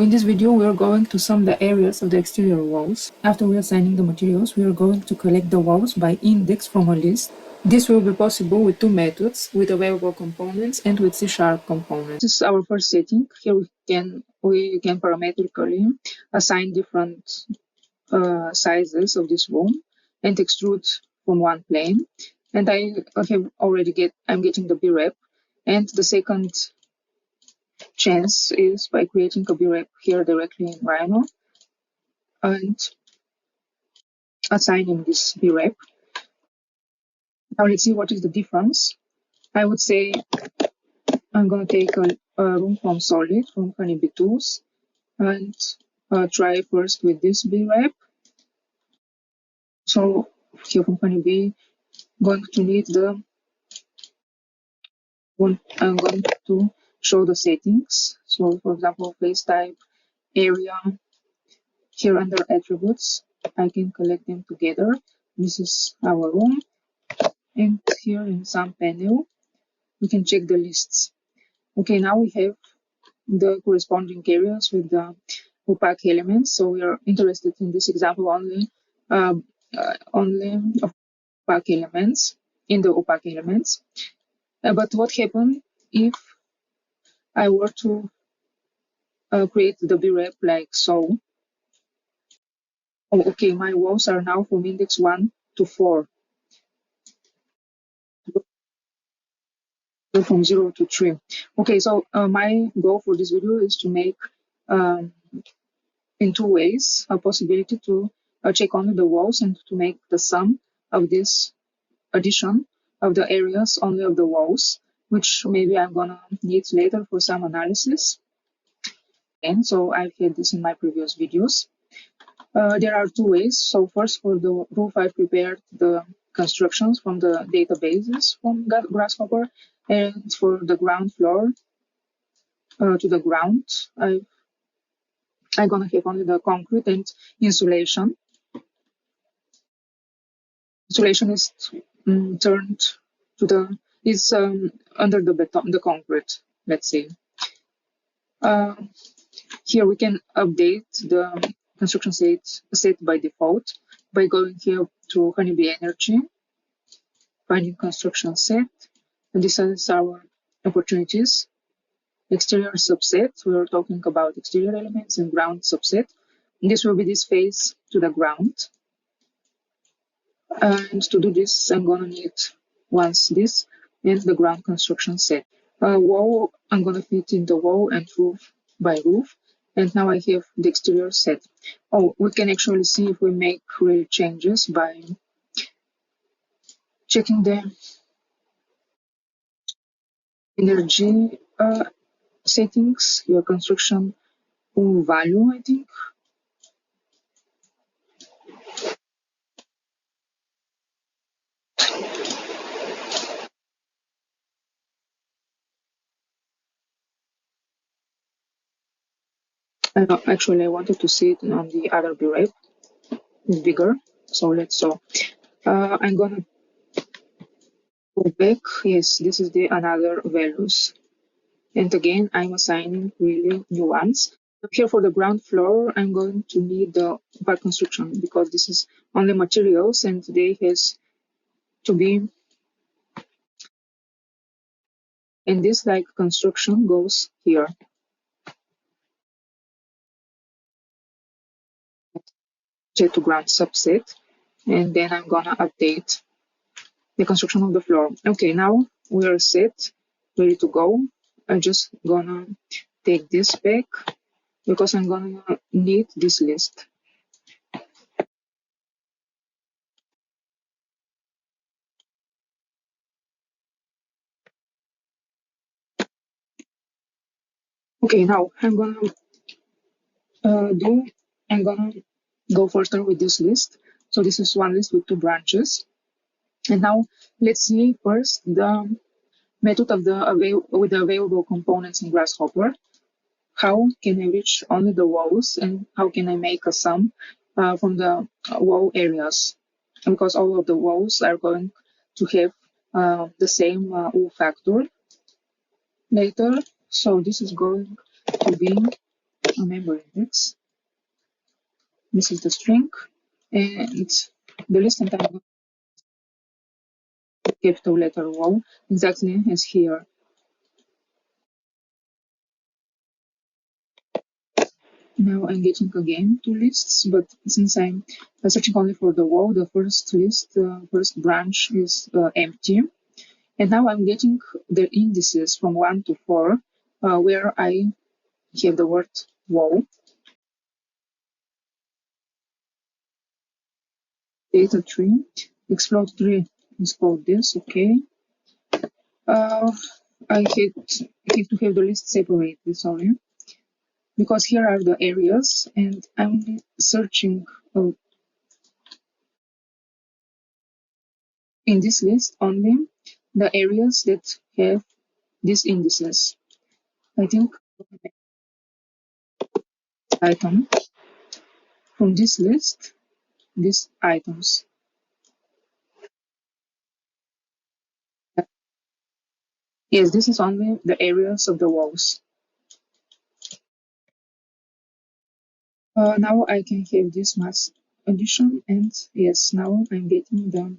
In this video, we are going to sum the areas of the exterior walls. After we are assigning the materials, we are going to collect the walls by index from a list. This will be possible with two methods, with available components and with C# components. This is our first setting. Here we can parametrically assign different sizes of this room and extrude from one plane. And I'm getting the B-rep. And the second chance is by creating a B-rep here directly in Rhino and assigning this B-rep. Now let's see what is the difference. I would say I'm going to take a room from Solid, from Honeybee Tools, and try first with this B-rep. So here from Honeybee, going to need I'm going to show the settings. So for example, face type, area, here under attributes, I can collect them together. This is our room. And here in some panel, we can check the lists. Okay, now we have the corresponding areas with the opaque elements. So we are interested in this example only of opaque elements, in the opaque elements. But what happens if I were to create the B-rep like so? Oh, okay, my walls are now from index 1 to 4. From 0 to 3. Okay, so my goal for this video is to make in two ways a possibility to check only the walls and to make the sum of this addition of the areas only of the walls, which maybe I'm gonna need later for some analysis. And so I've had this in my previous videos. There are two ways. So first, for the roof, I prepared the constructions from the databases from Grasshopper, and for the ground floor to the ground, I'm gonna have only the concrete and insulation. Insulation is turned to is under the beton, the concrete. Let's say. Here we can update the construction set by default by going here to Honeybee Energy, finding construction set, and this is our opportunities. Exterior subset, we are talking about exterior elements, and ground subset. And this will be this face to the ground. And to do this, I'm going to need once this and the ground construction set. Wall, I'm going to fit in the wall and roof by roof. And now I have the exterior set. Oh, we can actually see if we make real changes by checking the energy settings, your construction value, I think. Actually, I wanted to see it on the other B-rep. It's bigger. So I'm gonna go back. Yes, this is the another values. And again, I'm assigning really new ones. Here for the ground floor, I'm going to need the part construction because this is only materials and they has to be. And this like construction goes here. Set to ground subset. And then I'm gonna update the construction of the floor. Okay, now we are set, ready to go. I'm just gonna take this back because I'm gonna need this list. Okay, now I'm gonna go further with this list. So this is one list with two branches. And now let's see first the method of with the available components in Grasshopper. How can I reach only the walls and how can I make a sum from the wall areas? Because all of the walls are going to have the same U factor later. So this is going to be a member index. This is the string, and the list and I'm capital letter wow, exactly as here. Now I'm getting again two lists, but since I'm searching only for the wow, the first list, first branch is empty. And now I'm getting the indices from 1 to 4, where I have the word wow. Data tree, explode tree is called this, okay. Uh, I have to have the list separated, sorry, because here are the areas, and I'm searching in this list only the areas that have these indices. I think item from this list, these items. Yes, this is only the areas of the walls. Now I can have this mass addition, and yes, now I'm getting the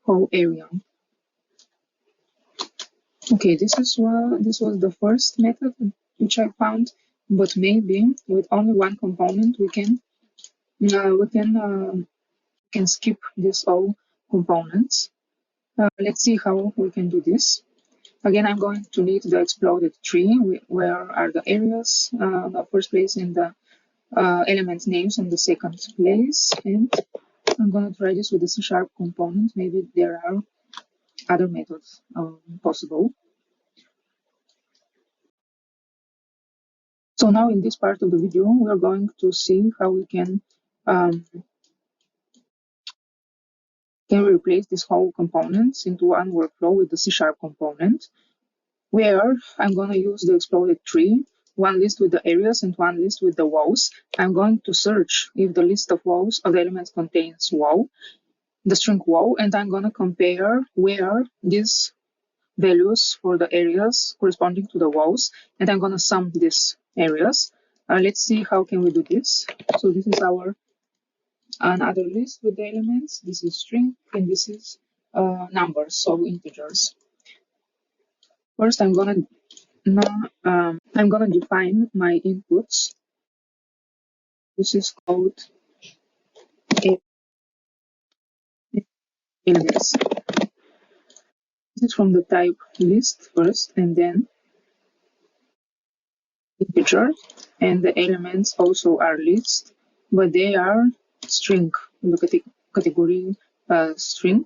whole area. Okay, this was the first method which I found, but maybe with only one component we can skip this all components. Let's see how we can do this. Again, I'm going to need the exploded tree. Where are the areas? The first place and the element names in the second place. And I'm going to try this with the C# component. Maybe there are other methods possible. So now in this part of the video, we're going to see how we um, can replace these whole components into one workflow with the C# component, where I'm going to use the exploded tree, one list with the areas and one list with the walls. I'm going to search if the list of walls of the elements contains wall, the string wall, and I'm going to compare where these values for the areas corresponding to the walls, and I'm going to sum these areas. Let's see how can we do this. So this is our another list with the elements. This is string, and this is numbers, so integers. First, I'm gonna define my inputs. This is called elements. This is from the type list first, and then integer, and the elements also are list, but they are string, the category string.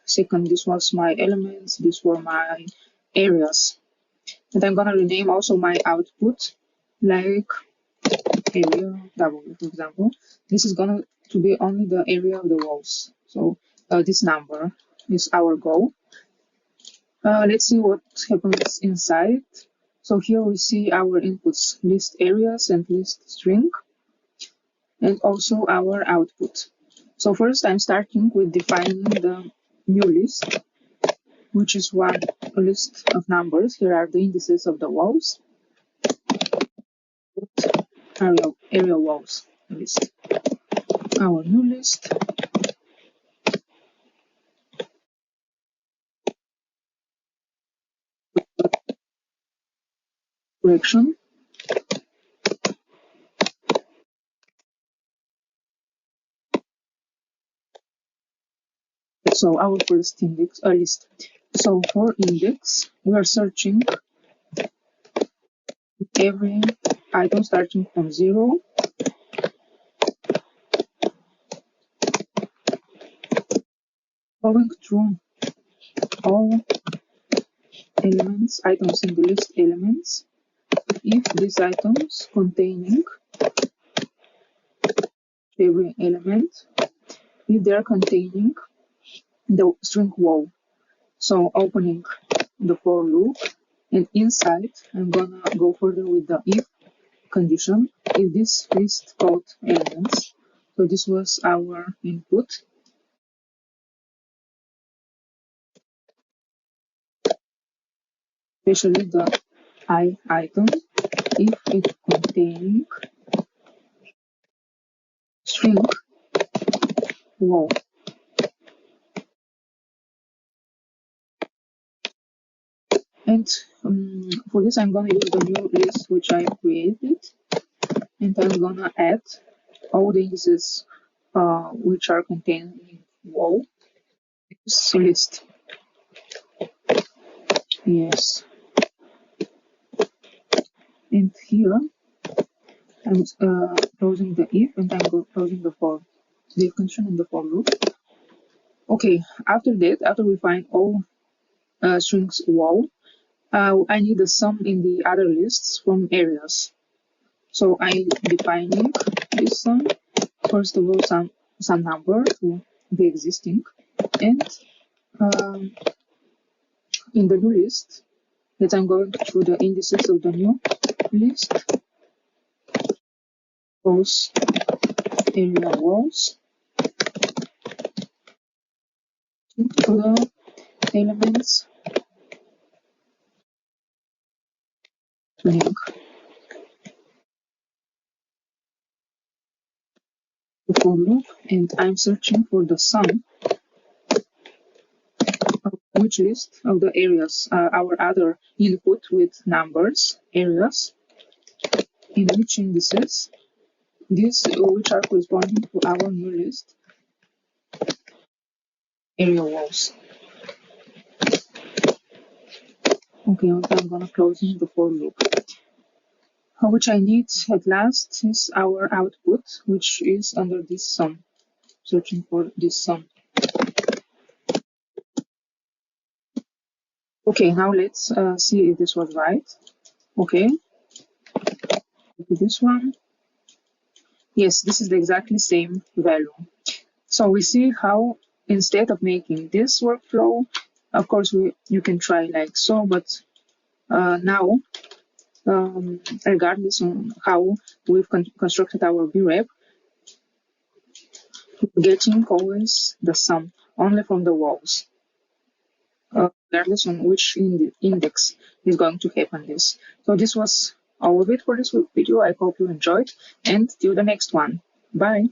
Second, this was my elements, these were my areas. And I'm gonna rename also my output, like area W, for example. This is gonna to be only the area of the walls. So this number is our goal. Let's see what happens inside. So here we see our inputs, list areas and list string, and also our output. So first I'm starting with defining the new list, which is one list of numbers. Here are the indices of the walls, area walls list. Our new list. Correction. So our first index list. So for index, we are searching every item starting from 0, going through all elements, items in the list elements, if these items containing every element, if they are containing the string wall. So opening the for loop, and inside I'm gonna go further with the if condition, if this list code elements. So this was our input, especially the I item, if it containing string wow. And for this, I'm gonna use the new list which I created, and I'm gonna add all the indices which are contained in wow. This list. Yes. And here I'm closing the if, and I'm closing the for, the if condition and the for loop. Okay, after that, after we find all strings wow, I need the sum in the other lists from areas. So I'm defining this sum. First of all, some number to be existing, and um, in the new list that I'm going to the indices of the new list, those area walls to the elements link to for loop, and I'm searching for the sum of which list of the areas, our other input with numbers areas, in which indices these which are corresponding to our new list area walls. Okay, and I'm gonna close the for loop. Which I need at last is our output, which is under this sum. Searching for this sum. Okay, now let's see if this was right. Okay, this one. Yes, this is the exactly same value. So we see how instead of making this workflow, of course you can try like so, but now regardless on how we've constructed our VREP, we're getting always the sum only from the walls. Regardless on which index is going to happen this. So this was all of it for this video. I hope you enjoyed, and till the next one. Bye.